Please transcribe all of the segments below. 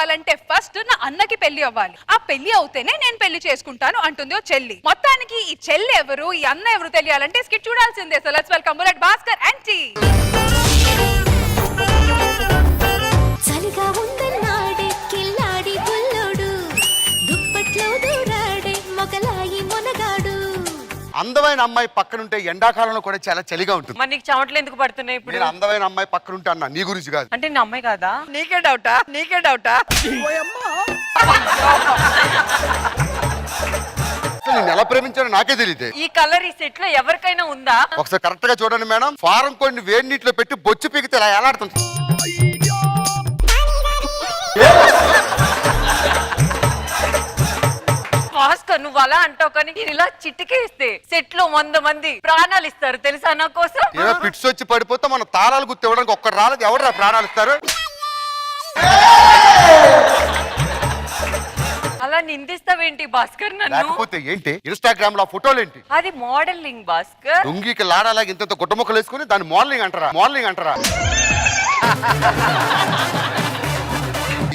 అవ్వాలంటే ఫస్ట్ నా అన్నకి పెళ్లి అవ్వాలి, ఆ పెళ్లి అవుతేనే నేను పెళ్లి చేసుకుంటాను అంటుంది ఓ చెల్లి. మొత్తానికి ఈ చెల్లి ఎవరు, ఈ అన్న ఎవరు తెలియాలంటే స్కిట్ చూడాల్సిందే. So let's welcome Bullet Bhaskar and T. అందమైన అమ్మాయి పక్కనుంటే ఎండాకాలంలో కూడా చాలా చలిగా ఉంటుంది. మరి నీకు చెమటలు ఎందుకు పడుతున్నాయి ఇప్పుడు? నేను అందమైన అమ్మాయి పక్కనుంటే అన్న నీ గురించి కాదు. అంటే నా అమ్మాయి కాదా? నీకే డౌటా? నీకే డౌటా? నేను ఎలా ప్రేమించానో నాకే తెలియదు. ఈ కలర్ ఈ సెట్ లో ఎవరికైనా ఉందా? ఒకసారి కరెక్ట్ గా చూడండి మేడం. ఫారం కొన్ని వేడి నీటిలో పెట్టి బొచ్చు పీకితే ఇలా ఎలాడుతుంది. భాస్కర్ నువ్వు అలా అంటావు, కానీ నేను ఇలా చిటికేస్తే సెట్ లో 100 మంది ప్రాణాలు ఇస్తారు తెలుసా నా కోసం. ఏదో పిట్స్ వచ్చి పడిపోతే మన తాళాలు గుర్తు ఇవ్వడానికి ఒక్కరు రాలేదు. ఎవరు ప్రాణాలు ఇస్తారు? అలా నిందిస్తావేంటి భాస్కర్ నన్ను? లేకపోతే ఏంటి ఇన్స్టాగ్రామ్ లో ఫోటోలు ఏంటి? అది మోడలింగ్ భాస్కర్. లుంగికి లాడాలాగా ఇంత గుట్టముక్కలు వేసుకుని దాన్ని మోడలింగ్ అంటారా? మోడలింగ్ అంటారా?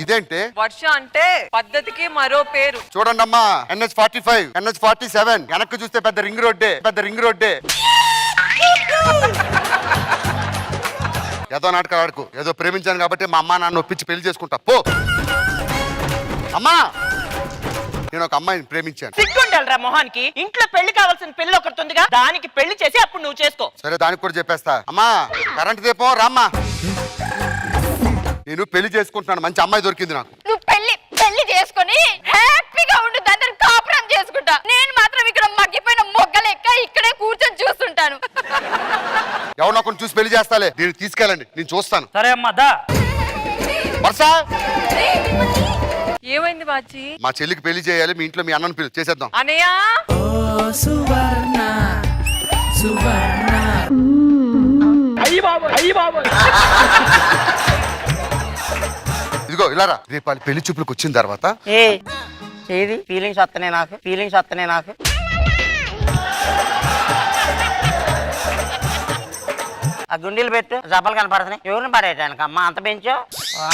ఇదేంటి? వర్ష అంటే పద్ధతికి మరో పేరు. చూడండి అమ్మా, NH45 NH47 వెనక్కి చూస్తే పెద్ద రింగ్ రోడ్డే. ఏదో నాటకాలు ఆడుకు. ఏదో ప్రేమించాను కాబట్టి మా అమ్మా నాన్న ఒప్పించి పెళ్లి చేసుకుంటా పో. అమ్మా, నేను ఒక అమ్మాయిని ప్రేమించాను. సిగ్గుండాలరా మొహానికి. ఇంట్లో పెళ్లి కావాల్సిన పెళ్లి ఒకటిగా, దానికి పెళ్లి చేసి అప్పుడు నువ్వు చేసుకో. సరే, దానికి కూడా చెప్పేస్తా. అమ్మా, కరెంట్ దీపం రామ్మా. నేను పెళ్లి చేసుకుంటున్నాను, మంచి అమ్మాయి దొరికింది నాకు. నువ్వు పెళ్లి చేసుకొని హ్యాపీగా ఉండు, దాన్ని కాపురం చేసుకుంటా. నేను మాత్రం ఇక్కడ మగ్గిపోయిన మొగ్గలెక్క ఇక్కడే కూర్చొని చూస్తుంటాను. ఎవరినో ఒకరిని చూసి పెళ్లి చేస్తాలే. నేను తీసుకెళ్ళండి, నేను చూస్తాను. సరే అమ్మా దా. వర్ష, ఏమైంది బాజీ? మా చెల్లికి పెళ్లి చేయాలి. మీ ఇంట్లో మీ అన్నను పెళ్లి చేసేద్దాం. అనయ్య ఇదిగో ఇలారా. రేపు వాళ్ళ పెళ్లి చూపులకు వచ్చిన తర్వాత ఏది ఫీలింగ్స్ వస్తున్నాయి నాకు. ఆ గుండీలు పెట్టు, జబ్బలు కనపడుతున్నాయి. ఎవరిని పడేయటానికి అమ్మా అంత పెంచో?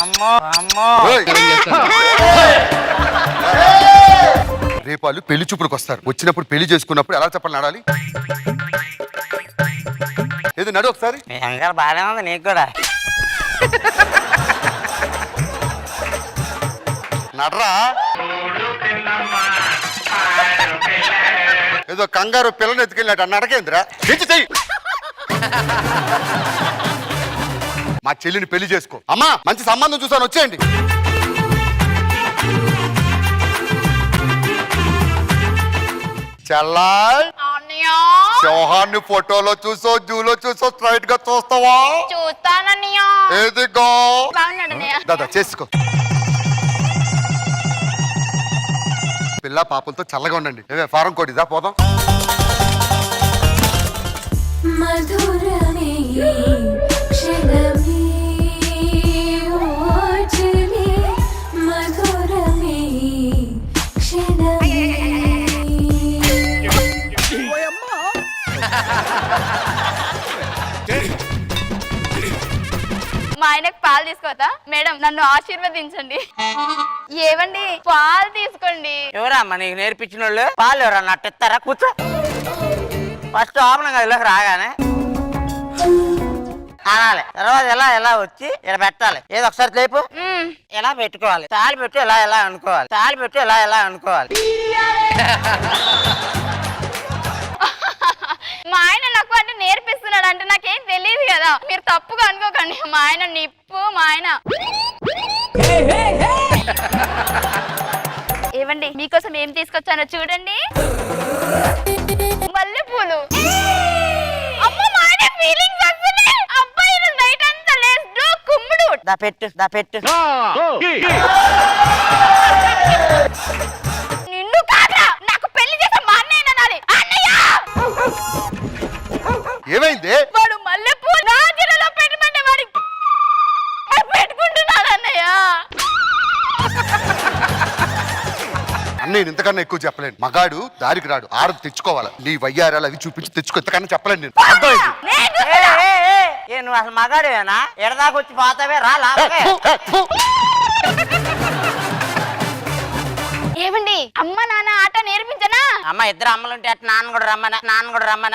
అమ్మో. రేపు వాళ్ళు పెళ్లి చూపులకు వస్తారు. వచ్చినప్పుడు పెళ్లి చేసుకున్నప్పుడు ఎలా చెప్పాలి నడాలి? ఏది నడు ఒకసారి. మీ అంగారు బాగానే ఉంది నీకు కూడా. నడరా. ఏదో కంగారు పిల్లని ఎత్తుకెళ్ళినట్టు నడకేంద్రా. మా చెల్లిని పెళ్లి చేసుకో. అమ్మా, మంచి సంబంధం చూసాను, వచ్చేయండి. చల్లాయ్, చౌహాన్ని ఫోటోలో చూసో జూలో చూసో స్ట్రైట్ గా చూస్తావా? చూస్తానన్నయ్య. ఏదిగో బాగున్నాడన్నయ్య. దాదా చేసుకో. పిల్ల పాపలతో చల్లగా ఉండండి. ఏమే ఫారం కోడి దా పోదాం. మధురమే క్షణమే ఓచలే, మధురమే క్షణమే. మా ఆయనకు పాలు తీసుకోతా మేడం, నన్ను ఆశీర్వదించండి. ఏవండి, పాలు తీసుకోండి. ఎవరమ్మా నీకు నేర్పించిన వాళ్ళు? పాలు ఎవరన్నా అట్టిస్తారా? కూర్చో. ఫస్ట్ ఓపెన్ గదిలోకి రాగానే అనాలి, తర్వాత ఎలా వచ్చి ఇలా పెట్టాలి. ఏదో ఒకసారి లేపు, ఎలా పెట్టుకోవాలి. తాళి పెట్టి ఎలా అనుకోవాలి. మా ఆయన నాకు అంటే నేర్పిస్తున్నాడు అంటే నాకేం తెలియదు కదా, మీరు తప్పుగా అనుకోకండి. మా ఆయన నిప్పు, మా ఆయన. ఏవండి, మీకోసం ఏం తీసుకొచ్చానో చూడండి. మల్లెపూలు. అమ్మ, మా ఆయన ఫీలింగ్స్ వస్తున్నాయి. అబ్బాయి నైట్ అంతా లేస్తూ కుమ్ముడు. దా పెట్టు. నిన్ను కాదురా, నాకు పెళ్లి చేసే మా అన్నయ్య అనాలి. అన్నయ్య, ఏమైంది? వాడు మల్లెపూ నా జిల్లాలో పెట్టమంటే వాడి పెట్టుకుంటున్నాడు అన్నయ్య. నేను ఇంతకన్నా ఎక్కువ చెప్పలేను. మగాడు దారికి రాడు, ఆడది తెచ్చుకోవాలి. నీ వయ్యారాలు అవి చూపించి తెచ్చుకో. ఇంతకన్నా చెప్పలేను నేను. నువ్వు అసలు మగాడేనా? ఎడదాకా వచ్చి పోతావే రా. ఏమండి అమ్మ నాన్న ఆట నేర్పించనా? అమ్మ ఇద్దరు అమ్మలుంటే అట్లా నాన్న కూడా రమ్మన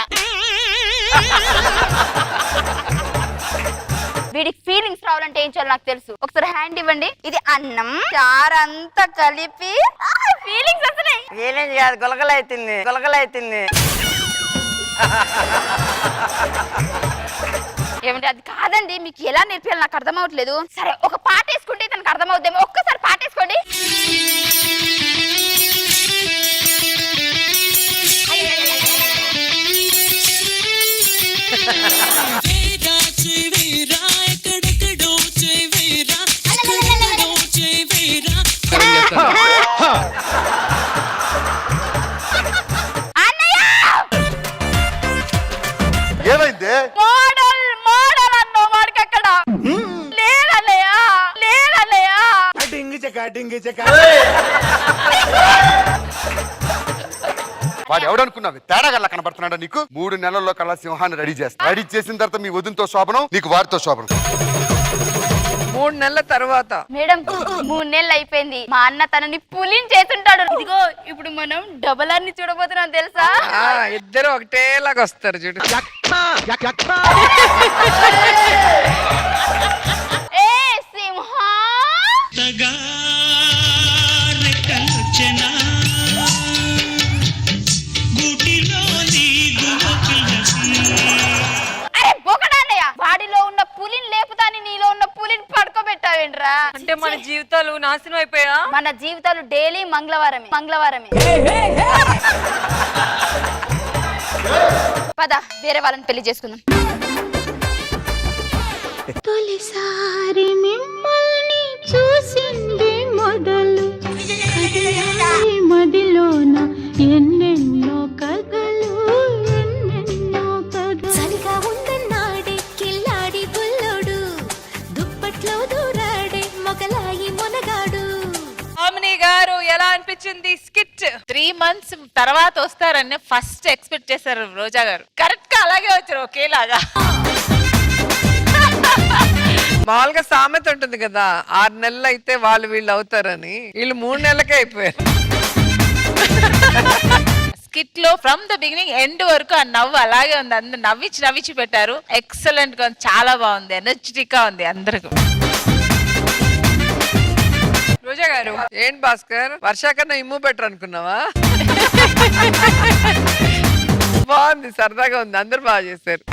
వీడికి ఫీలింగ్స్ రావాలంటే ఏం చేయాలో నాకు తెలుసు. ఒకసారి హ్యాండ్ ఇవ్వండి. ఇది అన్నం చారు అంతా కలిపి ఫీలింగ్స్ వస్తున్నాయి. ఫీలింగ్ కాదు, గులగలైతుంది. ఏమంటే అది కాదండి, మీకు ఎలా నేర్పించాలి నాకు అర్థం అవ్వట్లేదు. సరే ఒక పాట వేసుకుంటే తనకు అర్థం అవుద్దేమో. ఒక్కసారి పాట వేసుకోండి. ఏమైంది? మోడల్ అన్నో వాడికి అక్కడ లేదన్నయ్య. వాడు ఎవడనుకున్నావు? తేడా గల్లా కనబడుతున్నాడా నీకు? 3 నెలల్లో కల్లా సింహాన్ని రెడీ చేస్తా. రెడీ చేసిన తర్వాత మీ వదినతో శోభనం, నీకు వారితో శోభనం. 3 నెలల తర్వాత మేడం 3 నెలలు అయిపోయింది. మా అన్న తనని పులిని చేస్తుంటాడు. ఇదిగో ఇప్పుడు మనం డబల్ అన్ని చూడబోతున్నాం తెలుసా? ఇద్దరు ఒకటేలాగా వస్తారు చూడు. ఏ సింహ వాడిలో ఉన్న పులిని లేపుతాని నీలో ఉన్న పులిని పడుకోబెట్టావేంట్రా? అంటే మన జీవితాలు నాశనం అయిపోయా? మన జీవితాలు డైలీ మంగళవారమే. పద వేరే వాళ్ళని పెళ్లి చేసుకుందాం. తొలిసారి మిమ్మల్ని చూసింది మొదలు కదిలాయి మదిలోన ఎన్నెన్నో కథలు చలిగా ఉందన్నాడే కిల్లాడి బుల్లోడు దుప్పట్లో దూరాడే మొగలాయి మొనగాడు. ఆమెని గారు ఎలా అనిపించింది స్కిట్? 3 months తర్వాత వస్తారని ఫస్ట్ ఎక్స్పెక్ట్ చేశారు రోజా గారు. కరెక్ట్ గా అలాగే వచ్చారు, ఒకేలాగా. మామూలుగా సామెత ఉంటుంది కదా, 6 నెలలు అయితే వాళ్ళు వీళ్ళు అవుతారని. వీళ్ళు 3 నెలలకే అయిపోయారు. స్కిట్ లో ఫ్రమ్ ద బిగినింగ్ ఎండ్ వరకు ఆ నవ్వు అలాగే ఉంది. అందరు నవ్వించి పెట్టారు. ఎక్సలెంట్ గా ఉంది, చాలా బాగుంది, ఎనర్జెటిక్ గా ఉంది అందరికి. రోజా గారు ఏంటి భాస్కర్, వర్ష కన్నా ఇమ్ము బెటర్ అనుకున్నావా? బాగుంది, సరదాగా ఉంది, అందరు బాగా చేశారు.